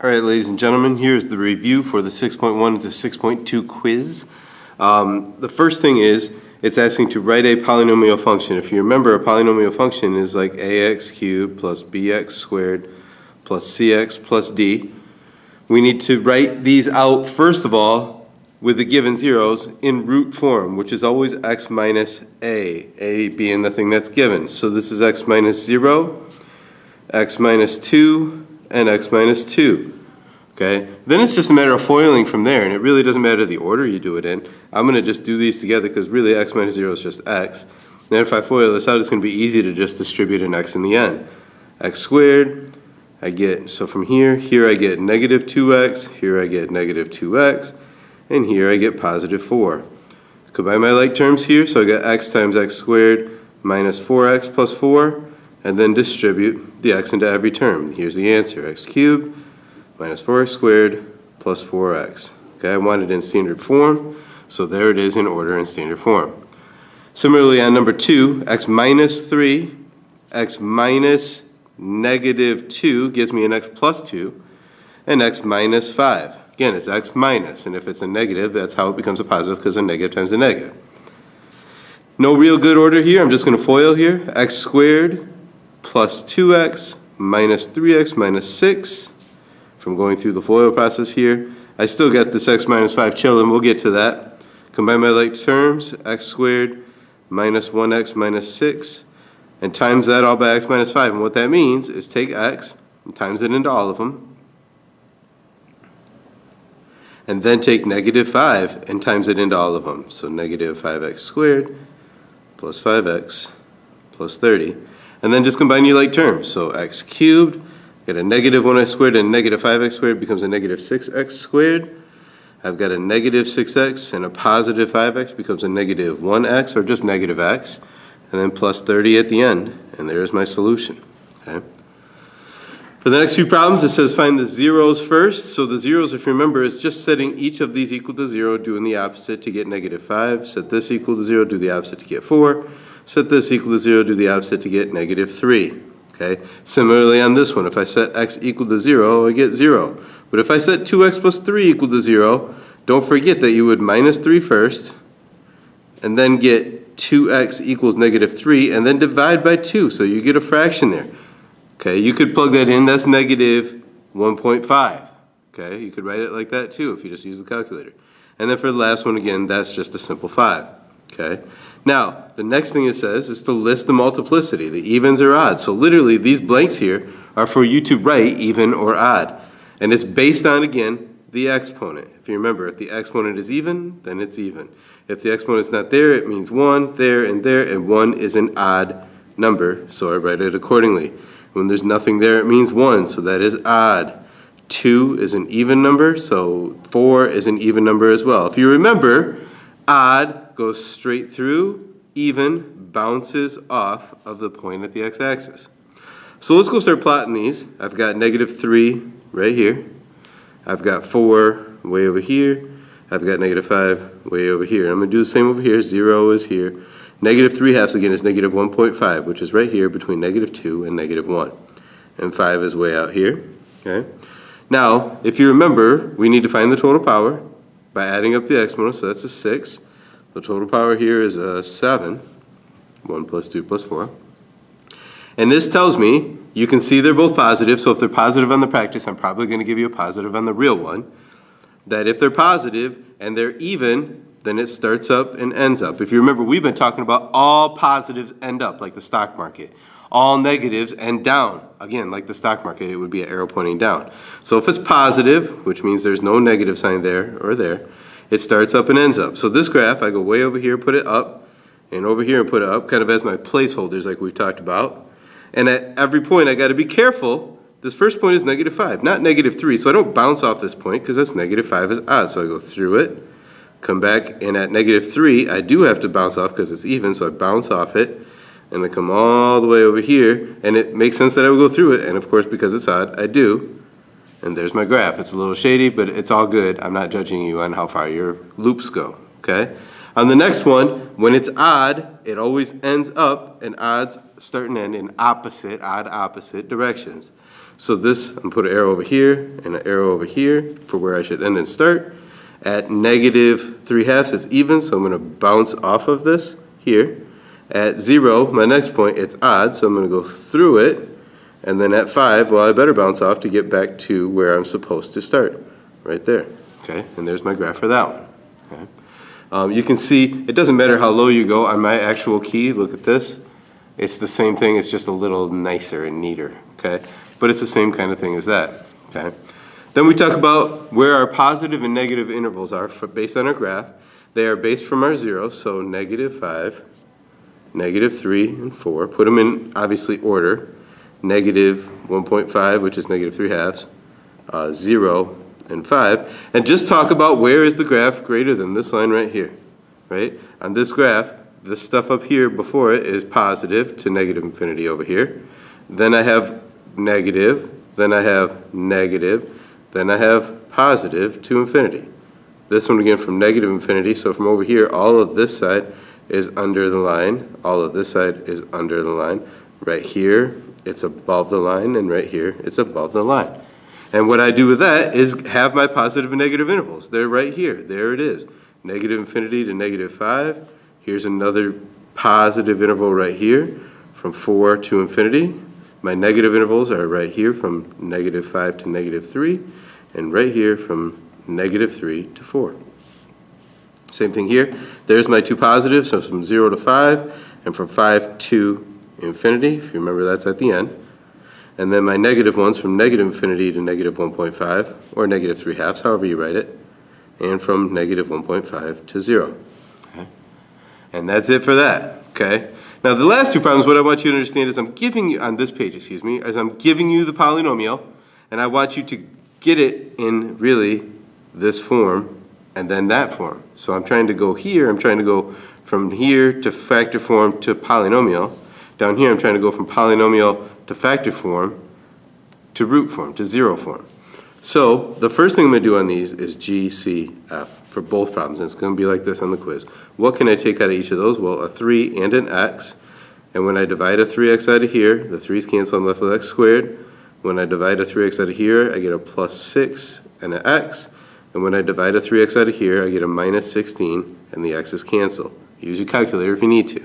All right, ladies and gentlemen, here's the review for the 6.1 to 6.2 quiz. The first thing is, it's asking to write a polynomial function. If you remember, a polynomial function is like ax cubed plus bx squared plus cx plus d. We need to write these out, first of all, with the given zeros in root form, which is always x minus a being the thing that's given. So this is x minus 0, x minus 2, and x minus 2. Okay? Then it's just a matter of foiling from there, and it really doesn't matter the order you do it in. I'm going to just do these together because really x minus 0 is just x. Then if I FOIL this out, it's going to be easy to just distribute an x in the end. X squared, I get, so from here I get negative 2x, here I get negative 2x, and here I get positive 4. Combine my like terms here, so I got x times x squared minus 4x plus 4, and then distribute the x into every term. Here's the answer, x cubed minus 4x squared plus 4x. Okay, I want it in standard form, so there it is in order in standard form. Similarly on number 2, x minus 3, x minus negative 2 gives me an x plus 2, and x minus 5. Again, it's x minus, and if it's a negative, that's how it becomes a positive, because a negative times a negative. No real good order here, I'm just going to FOIL here. X squared plus 2x minus 3x minus 6. From going through the FOIL process here, I still got this x minus 5 chilling, we'll get to that. Combine my like terms, x squared minus 1x minus 6, and times that all by x minus 5. And what that means is take x and times it into all of them, and then take negative 5 and times it into all of them. So negative 5x squared plus 5x plus 30. And then just combine your like terms. So x cubed, got a negative 1x squared and negative 5x squared becomes a negative 6x squared. I've got a negative 6x and a positive 5x becomes a negative 1x, or just negative x, and then plus 30 at the end. And there's my solution. Okay. For the next few problems, it says find the zeros first. So the zeros, if you remember, is just setting each of these equal to 0, doing the opposite to get negative 5. Set this equal to 0, do the opposite to get 4. Set this equal to 0, do the opposite to get negative 3. Okay. Similarly on this one, if I set x equal to 0, I get 0. But if I set 2x plus 3 equal to 0, don't forget that you would minus 3 first, and then get 2x equals negative 3, and then divide by 2, so you get a fraction there. Okay, you could plug that in, that's negative 1.5. Okay, you could write it like that too if you just use the calculator. And then for the last one, again, that's just a simple 5. Okay. Now, the next thing it says is to list the multiplicity, the evens or odds. So literally, these blanks here are for you to write even or odd. And it's based on, again, the exponent. If you remember, if the exponent is even, then it's even. If the exponent's not there, it means 1, there, and 1 is an odd number, so I write it accordingly. When there's nothing there, it means 1, so that is odd. 2 is an even number, so 4 is an even number as well. If you remember, odd goes straight through, even bounces off of the point at the x-axis. So let's go start plotting these. I've got negative 3 right here. I've got 4 way over here. I've got negative 5 way over here. I'm going to do the same over here. 0 is here. Negative 3/2 again is negative 1.5, which is right here between negative 2 and negative 1. And 5 is way out here. Okay. Now, if you remember, we need to find the total power by adding up the exponents, so that's a 6. The total power here is a 7. 1 plus 2 plus 4. And this tells me, you can see they're both positive, so if they're positive on the practice, I'm probably going to give you a positive on the real one. That if they're positive and they're even, then it starts up and ends up. If you remember, we've been talking about all positives end up, like the stock market. All negatives end down. Again, like the stock market, it would be an arrow pointing down. So if it's positive, which means there's no negative sign there or there, it starts up and ends up. So this graph, I go way over here, put it up, and over here and put it up, kind of as my placeholders like we've talked about. And at every point, I got to be careful. This first point is negative 5, not negative 3, so I don't bounce off this point because that's negative 5 is odd. So I go through it, come back, and at negative 3, I do have to bounce off because it's even, so I bounce off it, and I come all the way over here, and it makes sense that I would go through it, and of course, because it's odd, I do. And there's my graph. It's a little shady, but it's all good. I'm not judging you on how far your loops go, okay? On the next one, when it's odd, it always ends up, and odds start and end in opposite, odd opposite directions. So this, I'm going to put an arrow over here and an arrow over here for where I should end and start. At negative 3/2, it's even, so I'm going to bounce off of this here. At 0, my next point, it's odd, so I'm going to go through it. And then at 5, well, I better bounce off to get back to where I'm supposed to start, right there. Okay, and there's my graph for that one. Okay. You can see, it doesn't matter how low you go on my actual key. Look at this. It's the same thing, it's just a little nicer and neater, okay? But it's the same kind of thing as that, okay? Then we talk about where our positive and negative intervals are based on our graph. They are based from our zeros, so negative 5, negative 3, and 4. Put them in, obviously, order. Negative 1.5, which is negative 3/2, 0, and 5. And just talk about where is the graph greater than this line right here, right? On this graph, this stuff up here before it is positive to negative infinity over here. Then I have negative, then I have negative, then I have positive to infinity. This one again from negative infinity, so from over here, all of this side is under the line, all of this side is under the line. Right here, it's above the line, and right here, it's above the line. And what I do with that is have my positive and negative intervals. They're right here, there it is. Negative infinity to negative 5. Here's another positive interval right here from 4 to infinity. My negative intervals are right here from negative 5 to negative 3, and right here from negative 3 to 4. Same thing here. There's my two positives, so from 0 to 5, and from 5 to infinity, if you remember that's at the end. And then my negative ones from negative infinity to negative 1.5, or negative 3/2, however you write it, and from negative 1.5 to 0. Okay. And that's it for that, okay? Now the last two problems, what I want you to understand is I'm giving you, on this page, excuse me, is I'm giving you the polynomial, and I want you to get it in really this form and then that form. So I'm trying to go here, I'm trying to go from here to factor form to polynomial. Down here I'm trying to go from polynomial to factor form to root form, to zero form. So the first thing I'm going to do on these is G, C, F for both problems. And it's going to be like this on the quiz. What can I take out of each of those? Well, a 3 and an x. And when I divide a 3x out of here, the 3's cancel, I'm left with x squared. When I divide a 3x out of here, I get a plus 6 and an x. And when I divide a 3x out of here, I get a minus 16, and the x's cancel. Use your calculator if you need to.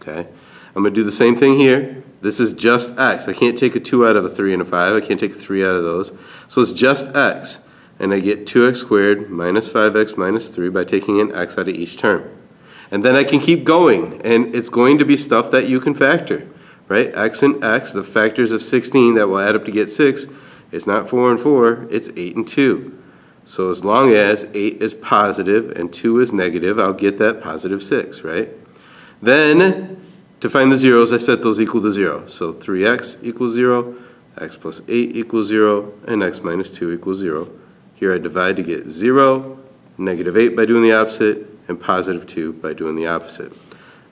Okay? I'm going to do the same thing here. This is just x. I can't take a 2 out of a 3 and a 5. I can't take a 3 out of those. So it's just x. And I get 2x squared minus 5x minus 3 by taking an x out of each term. And then I can keep going. And it's going to be stuff that you can factor. Right? X and x, the factors of 16 that will add up to get 6. It's not 4 and 4. It's 8 and 2. So as long as 8 is positive and 2 is negative, I'll get that positive 6, right? Then, to find the zeros, I set those equal to 0. So 3x equals 0, x plus 8 equals 0, and x minus 2 equals 0. Here I divide to get 0, negative 8 by doing the opposite, and positive 2 by doing the opposite.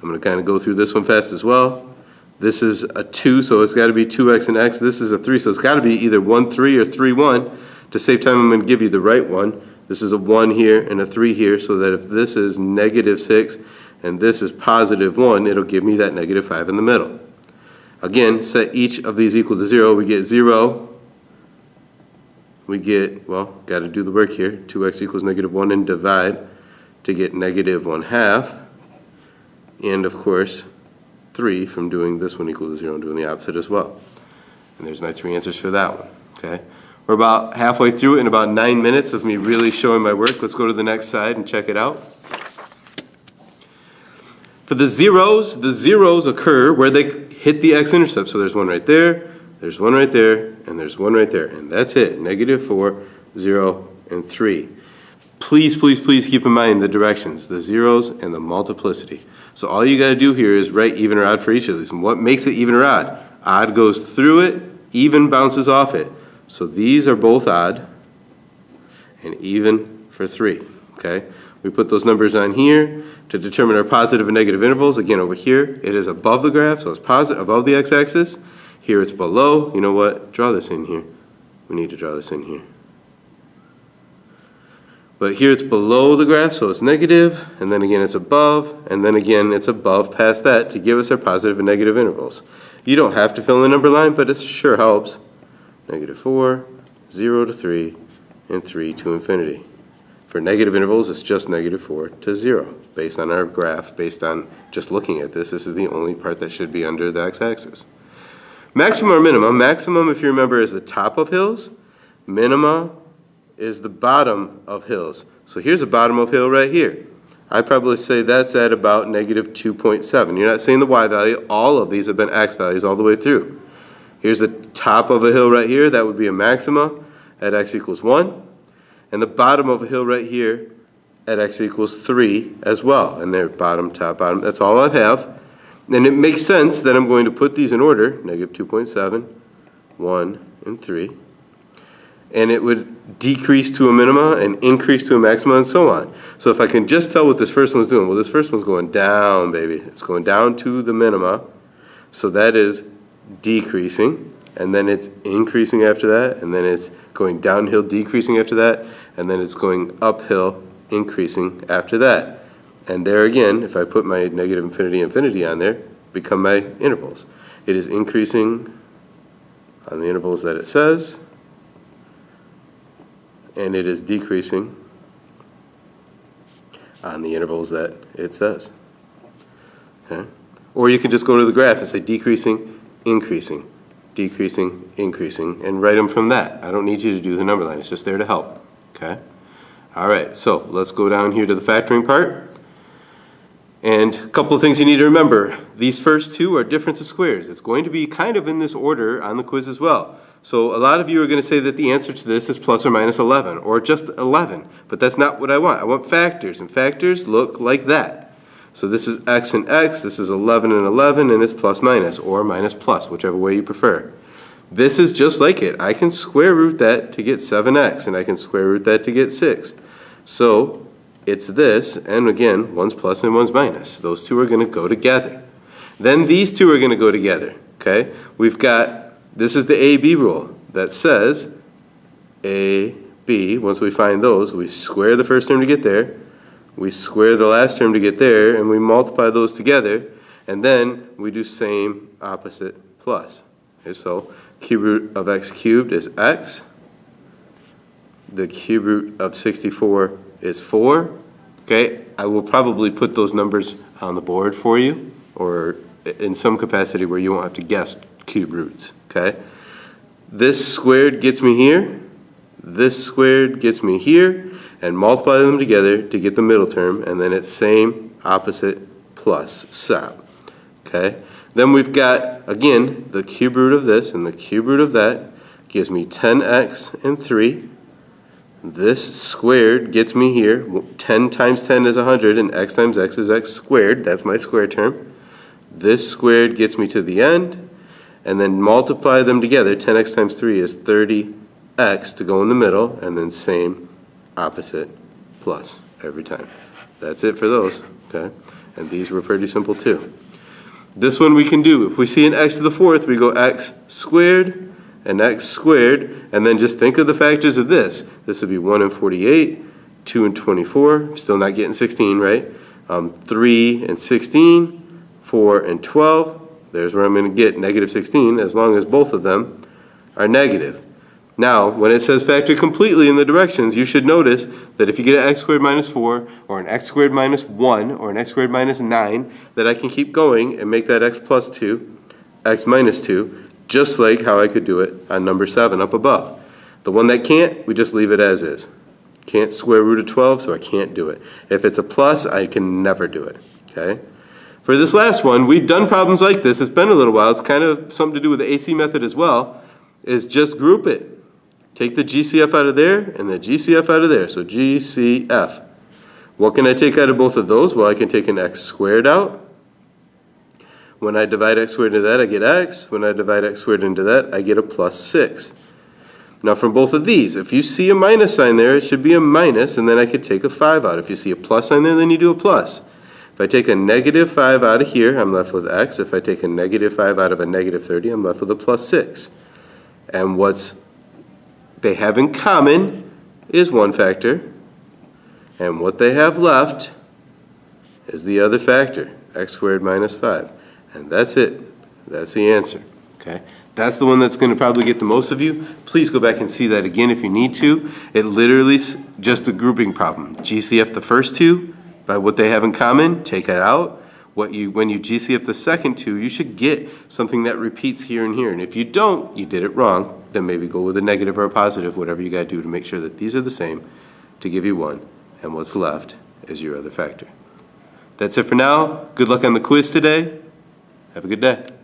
I'm going to kind of go through this one fast as well. This is a 2, so it's got to be 2x and x. This is a 3, so it's got to be either 1, 3 or 3, 1. To save time, I'm going to give you the right one. This is a 1 here and a 3 here, so that if this is negative 6 and this is positive 1, it'll give me that negative 5 in the middle. Again, set each of these equal to 0. We get 0. We get, well, got to do the work here. 2x equals negative 1 and divide to get negative 1/2. And, of course, 3 from doing this one equal to 0 and doing the opposite as well. And there's my 3 answers for that one. Okay. We're about halfway through it in about 9 minutes of me really showing my work. Let's go to the next side and check it out. For the zeros occur where they hit the x-intercept. So there's one right there, there's one right there, and there's one right there. And that's it, negative 4, 0, and 3. Please, please, please keep in mind the directions, the zeros and the multiplicity. So all you got to do here is write even or odd for each of these. And what makes it even or odd? Odd goes through it, even bounces off it. So these are both odd, and even for 3, okay? We put those numbers on here to determine our positive and negative intervals. Again, over here, it is above the graph, so it's positive, above the x-axis. Here it's below. You know what? Draw this in here. We need to draw this in here. But here it's below the graph, so it's negative, and then again it's above, and then again it's above past that to give us our positive and negative intervals. You don't have to fill in the number line, but it sure helps. -4, 0 to 3, and 3 to infinity. For negative intervals, it's just -4 to 0. Based on our graph, based on just looking at this, this is the only part that should be under the x-axis. Maximum or minimum? Maximum, if you remember, is the top of hills. Minima is the bottom of hills. So here's a bottom of hill right here. I'd probably say that's at about -2.7. You're not seeing the y value. All of these have been x values all the way through. Here's the top of a hill right here. That would be a maxima at x equals 1. And the bottom of a hill right here at x equals 3 as well. And they're bottom, top, bottom. That's all I have. And it makes sense that I'm going to put these in order, -2.7, 1, and 3. And it would decrease to a minima and increase to a maxima and so on. So if I can just tell what this first one's doing, well, this first one's going down, baby. It's going down to the minima. So that is decreasing, and then it's increasing after that, and then it's going downhill, decreasing after that, and then it's going uphill, increasing after that. And there again, if I put my negative infinity, infinity on there, become my intervals. It is increasing on the intervals that it says, and it is decreasing on the intervals that it says. Okay? Or you can just go to the graph and say decreasing, increasing, decreasing, increasing, and write them from that. I don't need you to do the number line. It's just there to help. Okay? All right, so let's go down here to the factoring part. And a couple of things you need to remember. These first two are difference of squares. It's going to be kind of in this order on the quiz as well. So a lot of you are going to say that the answer to this is plus or minus 11, or just 11. But that's not what I want. I want factors, and factors look like that. So this is x and x, this is 11 and 11, and it's plus minus, or minus plus, whichever way you prefer. This is just like it. I can square root that to get 7x, and I can square root that to get 6. So it's this, and again, one's plus and one's minus. Those two are going to go together. Then these two are going to go together, okay? We've got, this is the A-B rule that says A, B, once we find those, we square the first term to get there, we square the last term to get there, and we multiply those together, and then we do same, opposite, plus. Okay, so cube root of x cubed is x. The cube root of 64 is 4. Okay, I will probably put those numbers on the board for you, or in some capacity where you won't have to guess cube roots. Okay, this squared gets me here, this squared gets me here, and multiply them together to get the middle term, and then it's same, opposite, plus, stop. Okay, then we've got, again, the cube root of this and the cube root of that gives me 10x and 3. This squared gets me here. 10 times 10 is 100, and x times x is x squared. That's my square term. This squared gets me to the end, and then multiply them together. 10x times 3 is 30x to go in the middle, and then same, opposite, plus every time. That's it for those, okay? And these were pretty simple too. This one we can do. If we see an x to the fourth, we go x squared and x squared, and then just think of the factors of this. This would be 1 and 48, 2 and 24, still not getting 16, right? 3 and 16, 4 and 12. There's where I'm going to get negative 16, as long as both of them are negative. Now, when it says factor completely in the directions, you should notice that if you get an x squared minus 4, or an x squared minus 1, or an x squared minus 9, that I can keep going and make that x plus 2, x minus 2, just like how I could do it on number 7 up above. The one that can't, we just leave it as is. Can't square root of 12, so I can't do it. If it's a plus, I can never do it, okay? For this last one, we've done problems like this. It's been a little while. It's kind of something to do with the AC method as well, is just group it. Take the GCF out of there and the GCF out of there. So GCF. What can I take out of both of those? Well, I can take an x squared out. When I divide x squared into that, I get x. When I divide x squared into that, I get a plus 6. Now from both of these, if you see a minus sign there, it should be a minus, and then I could take a 5 out. If you see a plus sign there, then you do a plus. If I take a negative 5 out of here, I'm left with x. If I take a negative 5 out of a negative 30, I'm left with a plus 6. And what's they have in common is one factor, and what they have left is the other factor, x squared minus 5. And that's it. That's the answer. Okay? That's the one that's going to probably get the most of you. Please go back and see that again if you need to. It literally is just a grouping problem. GCF the first two by what they have in common, take it out. When you GCF the second two, you should get something that repeats here and here. And if you don't, you did it wrong. Then maybe go with a negative or a positive, whatever you got to do to make sure that these are the same to give you 1. And what's left is your other factor. That's it for now. Good luck on the quiz today. Have a good day.